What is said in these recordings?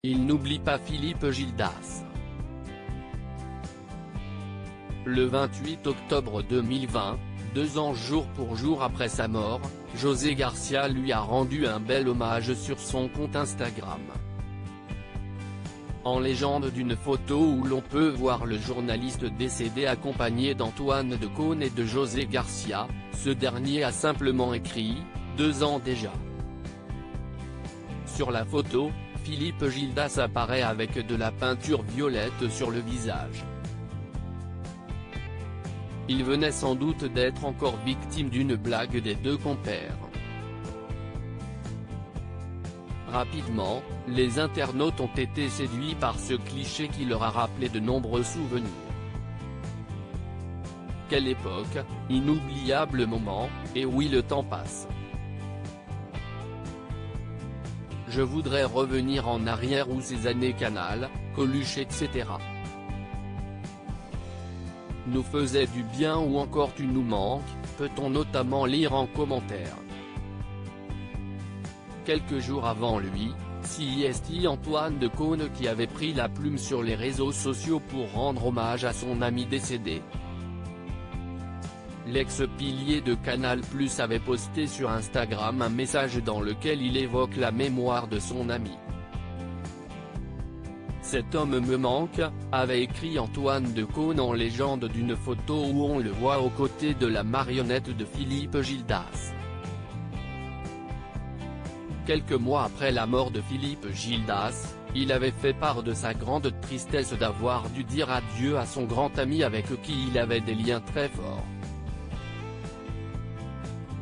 Il n'oublie pas Philippe Gildas. Le 28 octobre 2020, 2 ans jour pour jour après sa mort, José Garcia lui a rendu un bel hommage sur son compte Instagram. En légende d'une photo où l'on peut voir le journaliste décédé accompagné d'Antoine Decaune et de José Garcia, ce dernier a simplement écrit « 2 ans déjà ». Sur la photo, Philippe Gildas apparaît avec de la peinture violette sur le visage. Il venait sans doute d'être encore victime d'une blague des deux compères. Rapidement, les internautes ont été séduits par ce cliché qui leur a rappelé de nombreux souvenirs. Quelle époque, inoubliable moment, et oui le temps passe. Je voudrais revenir en arrière où ces années Canal, Coluche etc. nous faisaient du bien ou encore tu nous manques, peut-on notamment lire en commentaire. Quelques jours avant lui, c'est Antoine Decaune qui avait pris la plume sur les réseaux sociaux pour rendre hommage à son ami décédé. L'ex-pilier de Canal+ avait posté sur Instagram un message dans lequel il évoque la mémoire de son ami. Cet homme me manque, avait écrit Antoine Decaune en légende d'une photo où on le voit aux côtés de la marionnette de Philippe Gildas. Quelques mois après la mort de Philippe Gildas, il avait fait part de sa grande tristesse d'avoir dû dire adieu à son grand ami avec qui il avait des liens très forts.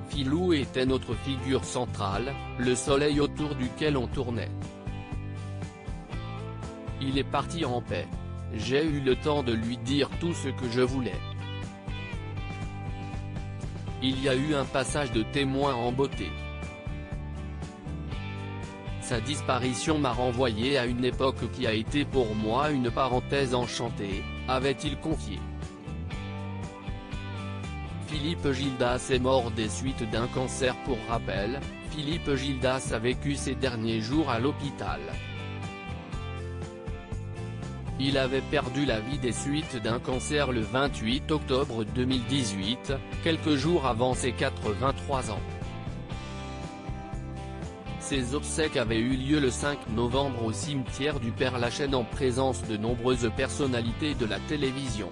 Philou était notre figure centrale, le soleil autour duquel on tournait. Il est parti en paix. J'ai eu le temps de lui dire tout ce que je voulais. Il y a eu un passage de témoin en beauté. Sa disparition m'a renvoyé à une époque qui a été pour moi une parenthèse enchantée, avait-il confié. Philippe Gildas est mort des suites d'un cancer. Pour rappel, Philippe Gildas a vécu ses derniers jours à l'hôpital. Il avait perdu la vie des suites d'un cancer le 28 octobre 2018, quelques jours avant ses 83 ans. Ses obsèques avaient eu lieu le 5 novembre au cimetière du Père-Lachaise en présence de nombreuses personnalités de la télévision.